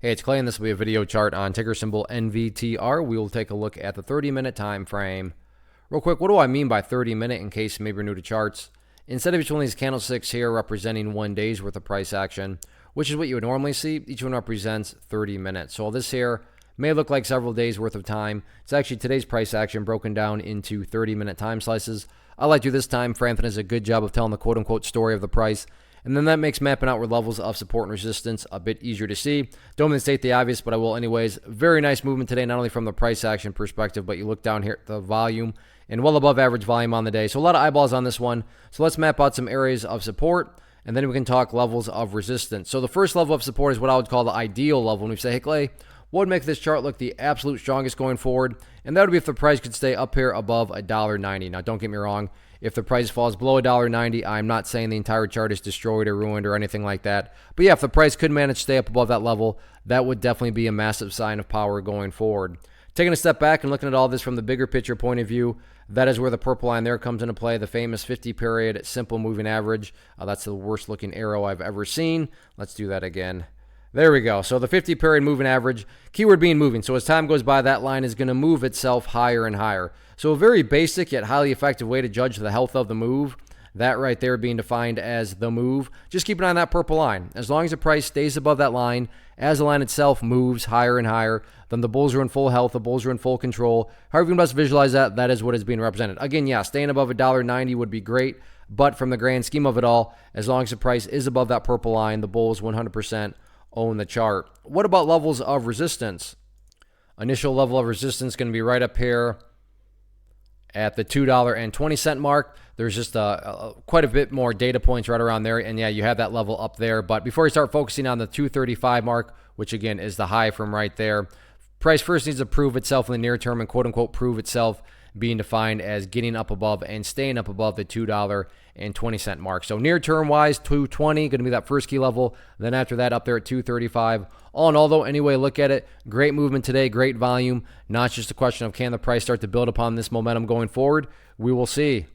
Hey, it's Clay, and this will be a video chart on ticker symbol NVTR. We will take a look at the 30-minute time frame. Real quick, what do I mean by 30-minute in case maybe you're new to charts? Instead of each one of these candlesticks here representing 1 day's worth of price action, which is what you would normally see, each one represents 30 minutes. So this here may look like several days worth of time. It's actually today's price action broken down into 30-minute time slices. I like to do this time frame. It does a good job of telling the quote-unquote story of the price. And then that makes mapping out where levels of support and resistance a bit easier to see. Don't mean to state the obvious, but I will anyways. Very nice movement today, not only from the price action perspective, but you look down here at the volume and well above average volume on the day. So a lot of eyeballs on this one. So let's map out some areas of support, and then we can talk levels of resistance. So the first level of support is what I would call the ideal level. When we say, hey, Clay, what would make this chart look the absolute strongest going forward? And that would be if the price could stay up here above $1.90. Now, don't get me wrong. If the price falls below $1.90, I'm not saying the entire chart is destroyed or ruined or anything like that. But yeah, if the price could manage to stay up above that level, that would definitely be a massive sign of power going forward. Taking a step back and looking at all this from the bigger picture point of view, that is where the purple line there comes into play, the famous 50-period simple moving average. That's the worst looking arrow I've ever seen. Let's do that again. There we go. So the 50-period moving average, keyword being moving. So as time goes by, that line is going to move itself higher and higher. So a very basic yet highly effective way to judge the health of the move, that right there being defined as the move. Just keep an eye on that purple line. As long as the price stays above that line, as the line itself moves higher and higher, then the bulls are in full health, the bulls are in full control. However you can best visualize that, that is what is being represented. Again, yeah, staying above $1.90 would be great, but from the grand scheme of it all, as long as the price is above that purple line, the bulls 100% own the chart. What about levels of resistance? Initial level of resistance going to be right up here at the $2.20 mark. There's just quite a bit more data points right around there, and yeah, you have that level up there. But before you start focusing on the 235 mark, which again is the high from right there, price first needs to prove itself in the near term, and quote unquote prove itself being defined as getting up above and staying up above the $2.20 mark. So near term wise, 220 going to be that first key level. Then after that, up there at 235. All in all, though, anyway, look at it. Great movement today, great volume. Not just a question of can the price start to build upon this momentum going forward. We will see.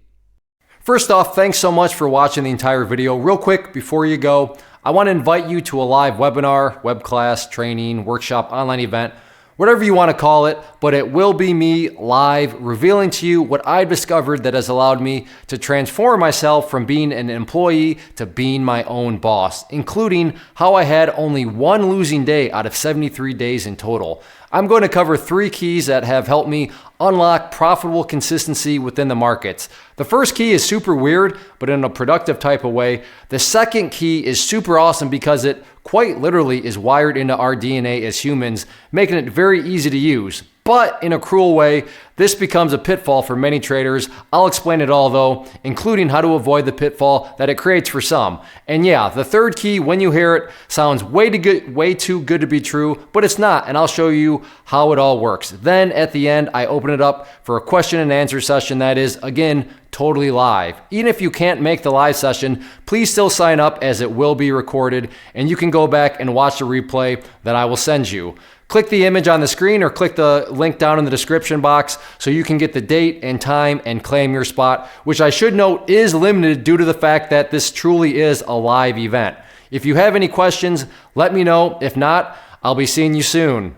First off, thanks so much for watching the entire video. Real quick, before you go, I want to invite you to a live webinar, web class, training, workshop, online event, whatever you want to call it, but it will be me live revealing to you what I've discovered that has allowed me to transform myself from being an employee to being my own boss, including how I had only one losing day out of 73 days in total. I'm going to cover 3 keys that have helped me unlock profitable consistency within the markets. The first key is super weird, but in a productive type of way. The second key is super awesome because it quite literally is wired into our DNA as humans, making it very easy to use. But in a cruel way, this becomes a pitfall for many traders. I'll explain it all though, including how to avoid the pitfall that it creates for some. And yeah, the third key, when you hear it, sounds way too good to be true, but it's not, and I'll show you how it all works. Then at the end, I open it up for a question and answer session that is, again, totally live. Even if you can't make the live session, please still sign up as it will be recorded, and you can go back and watch the replay that I will send you. Click the image on the screen or click the link down in the description box so you can get the date and time and claim your spot, which I should note is limited due to the fact that this truly is a live event. If you have any questions, let me know. If not, I'll be seeing you soon.